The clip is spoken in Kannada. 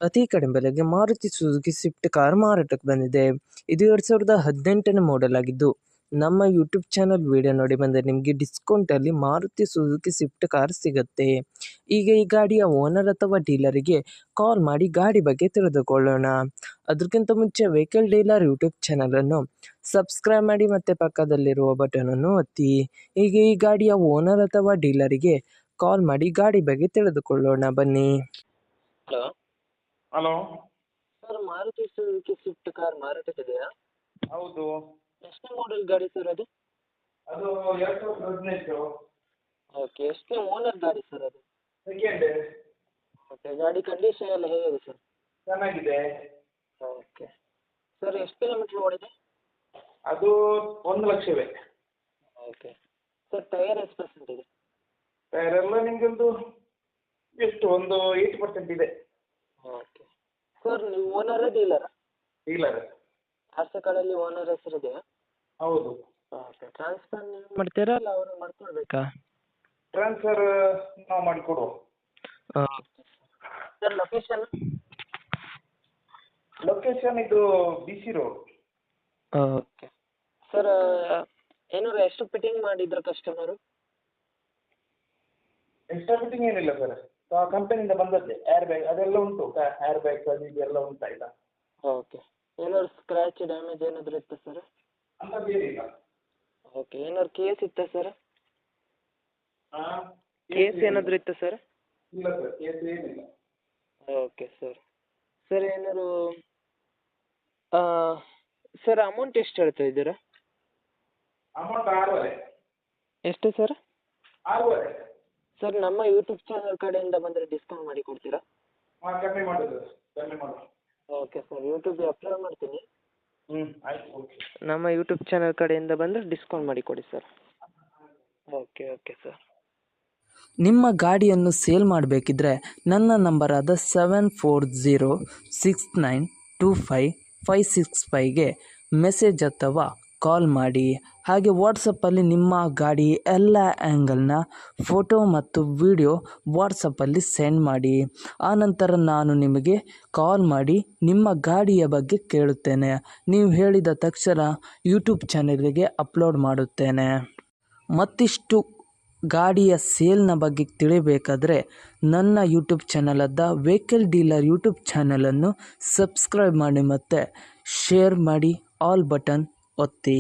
ಅತಿ ಕಡಿಮೆ ಬೆಲೆಗೆ ಮಾರುತಿ ಸುಜುಕಿ ಸ್ವಿಫ್ಟ್ ಕಾರ್ ಮಾರಾಟಕ್ಕೆ ಬಂದಿದೆ. ಇದು 2018ನೇ ಮಾಡೆಲ್ ಆಗಿದ್ದು, ನಮ್ಮ ಯೂಟ್ಯೂಬ್ ಚಾನಲ್ ವಿಡಿಯೋ ನೋಡಿ ಬಂದರೆ ನಿಮಗೆ ಡಿಸ್ಕೌಂಟಲ್ಲಿ ಮಾರುತಿ ಸುಜುಕಿ ಸ್ವಿಫ್ಟ್ ಕಾರ್ ಸಿಗುತ್ತೆ. ಈಗ ಈ ಗಾಡಿಯ ಓನರ್ ಅಥವಾ ಡೀಲರಿಗೆ ಕಾಲ್ ಮಾಡಿ ಗಾಡಿ ಬಗ್ಗೆ ತಿಳಿದುಕೊಳ್ಳೋಣ. ಅದಕ್ಕಿಂತ ಮುಂಚೆ ವೆಹಿಕಲ್ ಡೀಲರ್ ಯೂಟ್ಯೂಬ್ ಚಾನಲನ್ನು ಸಬ್ಸ್ಕ್ರೈಬ್ ಮಾಡಿ ಮತ್ತು ಪಕ್ಕದಲ್ಲಿರುವ ಬಟನನ್ನು ಒತ್ತಿ. ಈಗ ಈ ಗಾಡಿಯ ಓನರ್ ಅಥವಾ ಡೀಲರಿಗೆ ಕಾಲ್ ಮಾಡಿ ಗಾಡಿ ಬಗ್ಗೆ ತಿಳಿದುಕೊಳ್ಳೋಣ ಬನ್ನಿ. Hello hello sir, Maruti Suzuki Swift car ಮಾರಾಟಕ್ಕಿದೆಯಾ? ಹೌದು, ಎಷ್ಟನೇ ಮಾಡೆಲ್ ಗಾಡಿ ಸರ್ ಅದು? ಅದು 2018 ಓಕೆ, ಎಷ್ಟನೇ ಓನರ್ ಗಾಡಿ ಸರ್ ಅದು? ಸೆಕೆಂಡ್. ಓಕೆ, ಗಾಡಿ ಕಂಡೀಷನ್ ಎಲ್ಲ ಹೇಗಿದೆ ಸರ್? ಚೆನ್ನಾಗಿದೆ. ಓಕೆ ಸರ್, ಎಷ್ಟು ಕಿಲೋಮೀಟ್ರ್ ಓಡಿದೆ? ಅದು 1,00,000 ಓಕೆ ಸರ್, ಟೈರ್ ಎಷ್ಟು ಪರ್ಸೆಂಟ್ ಇದೆ? ಟೈರ್ ಎಲ್ಲ ನಿಮಗೊಂದು ಎಷ್ಟು ಒಂದು 80% ಇದೆ. ಓಕೆ ಸರ್, ನೀವು ಓನರ ಡೀಲರಾ? ಡೀಲರ್. ಆರ್ ಸಿ ಕಾರ್ಡಲ್ಲಿ ಓನರ್ ಹೆಸರಿದೆಯಾ? ಹೌದು. ಓಕೆ, ಟ್ರಾನ್ಸ್ಫರ್ ನೀವು ಮಾಡ್ತೀರಾ ಅಲ್ಲ ಅವರು ಮಾಡ್ಕೊಳ್ಬೇಕಾ? ಟ್ರಾನ್ಸ್ಫರ್ ನಾವು ಮಾಡಿಕೊಡುವ. Sir, location? ಲೊಕೇಶನ್ ಇದು BC ರೋಡ್. ಓಕೆ ಸರ್, ಏನಾದ್ರು ಎಷ್ಟು ಫಿಟ್ಟಿಂಗ್ ಮಾಡಿದ್ರು ಕಸ್ಟಮರು? ಎಕ್ಸ್ಟ್ರಾ ಫಿಟ್ಟಿಂಗ್ ಏನಿಲ್ಲ ಸರ್, ಕಂಪನಿಯಿಂದ ಬಂದದ್ದೇ. ಏರ್ ಬ್ಯಾಗ್ ಅದೆಲ್ಲ ಉಂಟು, ಏರ್ ಬ್ಯಾಗ್ ಅದು ಇದೆಲ್ಲ ಉಂಟು. ಆಯಿತಾ? ಓಕೆ, ಏನಾದ್ರು ಸ್ಕ್ರ್ಯಾಚ್ ಡ್ಯಾಮೇಜ್ ಏನಾದರೂ ಇತ್ತಾ ಸರ್? ಅಂತ ಬೇರಿಲ್ಲ. ಓಕೆ, ಏನಾದ್ರು ಕೇಸ್ ಇತ್ತಾ ಸರ್? ಹಾಂ, ಕೇಸ್ ಏನಾದರೂ ಇತ್ತಾ ಸರ್? ಇಲ್ಲ ಸರ್, ಕೇಸ್ ಏನಿಲ್ಲ. Okay sir. ಸರ್, ಏನಾದ್ರು ಸರ್ ಅಮೌಂಟ್ ಎಷ್ಟು ಹೇಳ್ತಾ ಇದ್ದೀರಾ? ಅಮೌಂಟ್ 6,500. ಎಷ್ಟು ಸರ್? 6,500. ಸರ್, ನಮ್ಮ ಯೂಟ್ಯೂಬ್ ಚಾನಲ್ ಕಡೆಯಿಂದ ಬಂದರೆ ಡಿಸ್ಕೌಂಟ್ ಮಾಡಿ ಕೊಡ್ತೀರಾ? ಹಾಂ, ಕಮ್ಮಿ ಮಾಡೋದು, ಕಮ್ಮಿ ಮಾಡೋದು. ಓಕೆ ಸರ್, ಯೂಟ್ಯೂಬ್ಗೆ ಅಪ್ಲೋಡ್ ಮಾಡ್ತೀನಿ. ಆಯ್ತು, ಓಕೆ. ನಮ್ಮ ಯೂಟ್ಯೂಬ್ ಚಾನಲ್ ಕಡೆಯಿಂದ ಬಂದರೆ ಡಿಸ್ಕೌಂಟ್ ಮಾಡಿ ಕೊಡಿ ಸರ್. Okay okay sir. ನಿಮ್ಮ ಗಾಡಿಯನ್ನು ಸೇಲ್ ಮಾಡಬೇಕಿದ್ರೆ ನನ್ನ ನಂಬರಾದ 7406925565ಗೆ ಮೆಸೇಜ್ ಅಥವಾ ಕಾಲ್ ಮಾಡಿ. ಹಾಗೆ ವಾಟ್ಸಪ್ಪಲ್ಲಿ ನಿಮ್ಮ ಗಾಡಿ ಎಲ್ಲ ಆ್ಯಂಗಲ್ನ ಫೋಟೋ ಮತ್ತು ವಿಡಿಯೋ ವಾಟ್ಸಪ್ಪಲ್ಲಿ ಸೆಂಡ್ ಮಾಡಿ. ಆನಂತರ ನಾನು ನಿಮಗೆ ಕಾಲ್ ಮಾಡಿ ನಿಮ್ಮ ಗಾಡಿಯ ಬಗ್ಗೆ ಕೇಳುತ್ತೇನೆ. ನೀವು ಹೇಳಿದ ತಕ್ಷಣ ಯೂಟ್ಯೂಬ್ ಚಾನಲಿಗೆ ಅಪ್ಲೋಡ್ ಮಾಡುತ್ತೇನೆ. ಮತ್ತಿಷ್ಟು ಗಾಡಿಯ ಸೇಲ್ನ ಬಗ್ಗೆ ತಿಳಿಬೇಕಾದರೆ ನನ್ನ ಯೂಟ್ಯೂಬ್ ಚಾನಲಾದ ವೆಹಿಕಲ್ ಡೀಲರ್ ಯೂಟ್ಯೂಬ್ ಚಾನಲನ್ನು ಸಬ್ಸ್ಕ್ರೈಬ್ ಮಾಡಿ ಮತ್ತು ಶೇರ್ ಮಾಡಿ, ಆಲ್ ಬಟನ್ ಒತ್ತಿ.